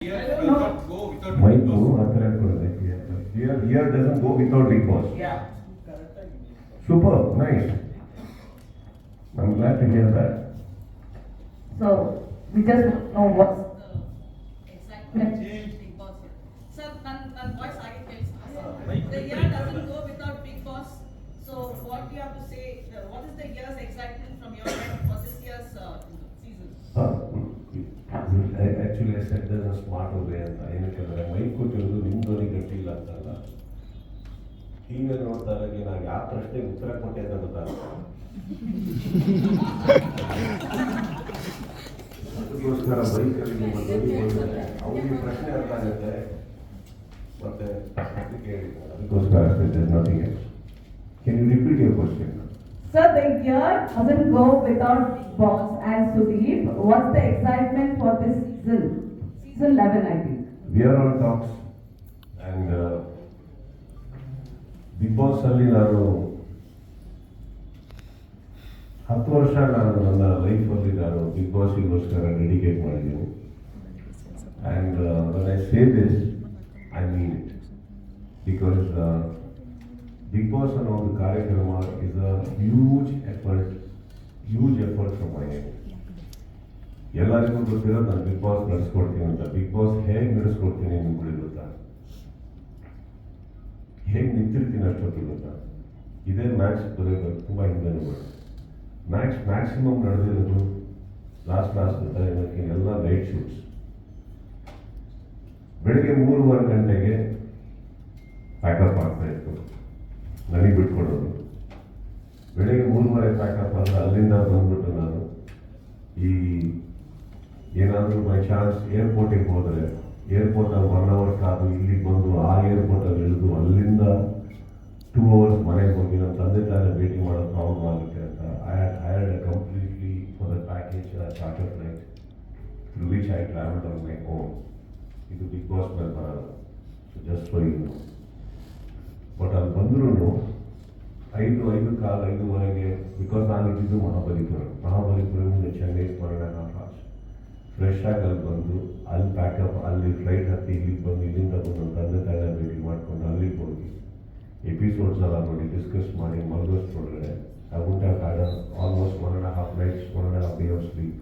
Mike here doesn't go without Big Boss. Yeah. Super, nice. I'm glad to hear that. So we just know what's excitement Big Boss here. Sir, ನನ್ನ voice ಆಗಿ ಕೇಳಿಸ್ತಾ The year doesn't go without Big Boss. So what do you have to say? What is the year's excitement from your end for this year's season? Actually, I said there's a smart way ಅಂತ ಏನಕ್ಕೆ mic ಕೊಟ್ಟಿರೋದು ನಿಮ್ಮ ಧ್ವನಿ ಗಟ್ಟಿ ಇಲ್ಲ ಅಂತಲ್ಲ TV ನೋಡ್ದಾಗ ನಾನು ಯಾವ ಪ್ರಶ್ನೆಗೆ ಉತ್ತರ ಕೊಟ್ಟೆ ಅಂತ ಗೊತ್ತಾಗುತ್ತೆ ಅದಕ್ಕೋಸ್ಕರ ಬೈಕಲ್ಲಿ ನಿಮ್ಮ ಧ್ವನಿ ಬಂದರೆ ಅವ್ರಿಗೆ ಪ್ರಶ್ನೆ ಅರ್ಥ ಆಗುತ್ತೆ ಮತ್ತೆ ಕೇಳಿ ಅದಕ್ಕೋಸ್ಕರ ಅಷ್ಟೇ nothing else can you repeat your question Sir, the year doesn't go without Big Boss and Sudeep. What's the excitement for this season? Season 11, I think. We are on talks and Big Boss ಅಲ್ಲಿ ನಾನು 10 ವರ್ಷ ನಾನು ನನ್ನ ಲೈಫಲ್ಲಿ ನಾನು Bigg ಬಾಸ್ಗೋಸ್ಕರ dedicate ಮಾಡಿದ್ದೀನಿ and when I say this, I mean it because Bigg Boss ಅನ್ನೋ ಒಂದು ಕಾರ್ಯಕ್ರಮ is a huge effort from my end. ಎಲ್ಲರಿಗೂ ಗೊತ್ತಿರೋ ನಾನು ಬಿಗ್ ಬಾಸ್ ನಡೆಸ್ಕೊಡ್ತೀನಿ ಅಂತ ಬಿಗ್ ಬಾಸ್ ಹೇಗೆ ನಡೆಸ್ಕೊಡ್ತೀನಿ ನಿಮ್ಗೆ ಗೊತ್ತಾ ಹೇಗೆ ನಿಂತಿರ್ತೀನಿ ಅಷ್ಟೊತ್ತಿಗೆ ಗೊತ್ತಾ ಇದೇ ಮ್ಯಾಚ್ ಬರೋದು ತುಂಬ ಹಿಂದೆ ಮ್ಯಾಕ್ಸಿಮಮ್ ನಡೆದಿರೋದು ಲಾಸ್ಟ್ ಗೊತ್ತಾ ಇದಕ್ಕೆ ಎಲ್ಲ ನೈಟ್ ಶೂಟ್ಸ್ ಬೆಳಗ್ಗೆ 3:30 ಗಂಟೆಗೆ ಪ್ಯಾಕಪ್ ಆಗ್ತಾ ಇತ್ತು ನನಗೆ ಬಿಟ್ಕೊಡೋದು ಬೆಳಗ್ಗೆ 3:30 ಪ್ಯಾಕಪ್ ಆದರೆ ಅಲ್ಲಿಂದ ಬಂದ್ಬಿಟ್ಟು ನಾನು ಈ ಏನಾದರೂ ಬೈ ಚಾನ್ಸ್ ಏರ್ಪೋರ್ಟಿಗೆ ಹೋದರೆ ಏರ್ಪೋರ್ಟಲ್ಲಿ 1 ಅವರ್ ಕಾದು ಇಲ್ಲಿಗೆ ಬಂದು ಆ ಏರ್ಪೋರ್ಟಲ್ಲಿ ಇಳಿದು ಅಲ್ಲಿಂದ 2 ಅವರ್ಸ್ ಮನೆಗೆ ಹೋಗಿ ನನ್ನ ತಂದೆ ತಾಯಿ ಭೇಟಿ ಮಾಡೋದು ಪ್ರಾಬ್ಲಮ್ ಆಗುತ್ತೆ ಅಂತ I had completely for the package charter flight through which I travelled on my own ಇದು ಬಿಗ್ ಬಾಸ್ ಮೇಲೆ ಬರಲ್ಲ so just for you but ಅಲ್ಲಿ ಬಂದ್ರೂ 5:15 ಬಿಕಾಸ್ ನಾನು ಇದ್ದಿದ್ದು ಮಹಾಬಲಿಪುರಮಿಂದ ಚೆನ್ನೈ 1.5 hours ಫ್ರೆಶ್ ಆಗಿ ಅಲ್ಲಿ ಬಂದು ಅಲ್ಲಿ ಪ್ಯಾಕಪ್ ಅಲ್ಲಿ ಫ್ಲೈಟ್ ಹತ್ತಿ ಇಲ್ಲಿಗೆ ಬಂದು ಇಲ್ಲಿಂದ ಬಂದು ತಂದೆ ತಾಯಿನ ಭೇಟಿ ಮಾಡ್ಕೊಂಡು ಅಲ್ಲಿಗೆ ಹೋಗಿ ಎಪಿಸೋಡ್ಸ್ ಎಲ್ಲ ನೋಡಿ ಡಿಸ್ಕಸ್ ಮಾಡಿ ಮಲಗೋಷ್ಟ್ರೊಳಗಡೆ I would have had almost 1.5 nights 1.5 day of sleep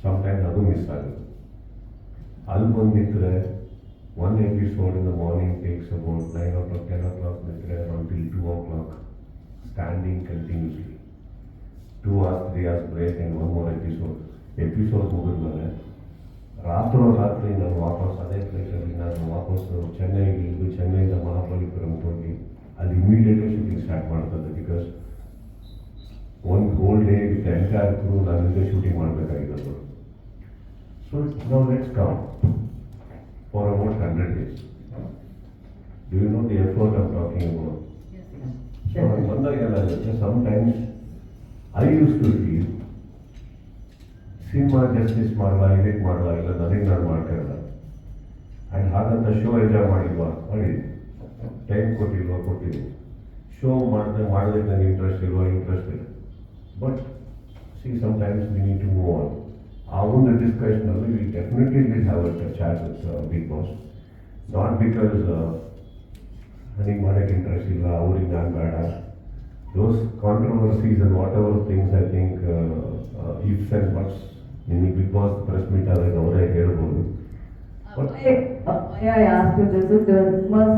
sometimes ಅದು ಮಿಸ್ ಆಗುತ್ತೆ ಅಲ್ಲಿ ಬಂದು ನಿಂತರೆ one episode in the morning takes about 9 o'clock, 10 o'clock, until 2 o'clock, standing continuously. 2 hours, 3 hours break and one more episode. Episode ಮುಗಿದ್ಮೇಲೆ ರಾತ್ರಿ ನಾನು ವಾಪಸ್ ಅದೇ ಪ್ಲೇಸಲ್ಲಿ ನಾನು ವಾಪಸ್ಸು ಚೆನ್ನೈಗೆ ಇಳಿದು ಚೆನ್ನೈಯಿಂದ ಮಹಾಬಲಿಪುರಂಗೆ ಹೋಗಿ ಅಲ್ಲಿ ಇಮಿಡಿಯೇಟ್ಲಿ ಶೂಟಿಂಗ್ ಸ್ಟಾರ್ಟ್ ಮಾಡ್ತದೆ ಬಿಕಾಸ್ ಒಂದು ಹೋಲ್ ಡೇ ವಿತ್ ಎಂಟೈರ್ ಕ್ರೂ ನಾನು ಹಿಂದೆ ಶೂಟಿಂಗ್ ಮಾಡಬೇಕಾಗಿರೋದು ಸೊ ನಾವು let's come for about 100 days. Do you know the effort I'm talking about? Yes. So, sometimes I used to feel, cinema justice ಮಾಡಲ್ಲ ಇದಕ್ಕೆ ಮಾಡಲ್ಲ ಇಲ್ಲ ನನಗೆ ನಾನು ಮಾಡ್ತಾ ಇಲ್ಲ ಆ್ಯಂಡ್ ಹಾಗಂತ ಶೋ ಎಂಜಾಯ್ ಮಾಡಿಲ್ವಾ ಮಾಡಿದ್ವಿ ಟೈಮ್ ಕೊಟ್ಟಿದ್ವಿ ಶೋ ಮಾಡೋದಕ್ಕೆ ನನಗೆ ಇಂಟ್ರೆಸ್ಟ್ ಇಲ್ಲ but see sometimes we need to move on ಆ ಒಂದು ಡಿಸ್ಕಷನಲ್ಲಿ we definitely will have a chat with Bigg Boss not because ನನಗೆ ಮಾಡೋಕ್ಕೆ ಇಂಟ್ರೆಸ್ಟ್ ಇಲ್ಲ ಅವ್ರಿಗೆ ನಾನು ಬೇಡ those controversies and whatever things I think ifs and buts ನಿಮಗೆ ಬಿಗ್ ಬಾಸ್ ಪ್ರೆಸ್ ಮೀಟ್ ಆದಾಗ ಅವರೇ ಹೇಳ್ಬೋದು Why I asked you this is there was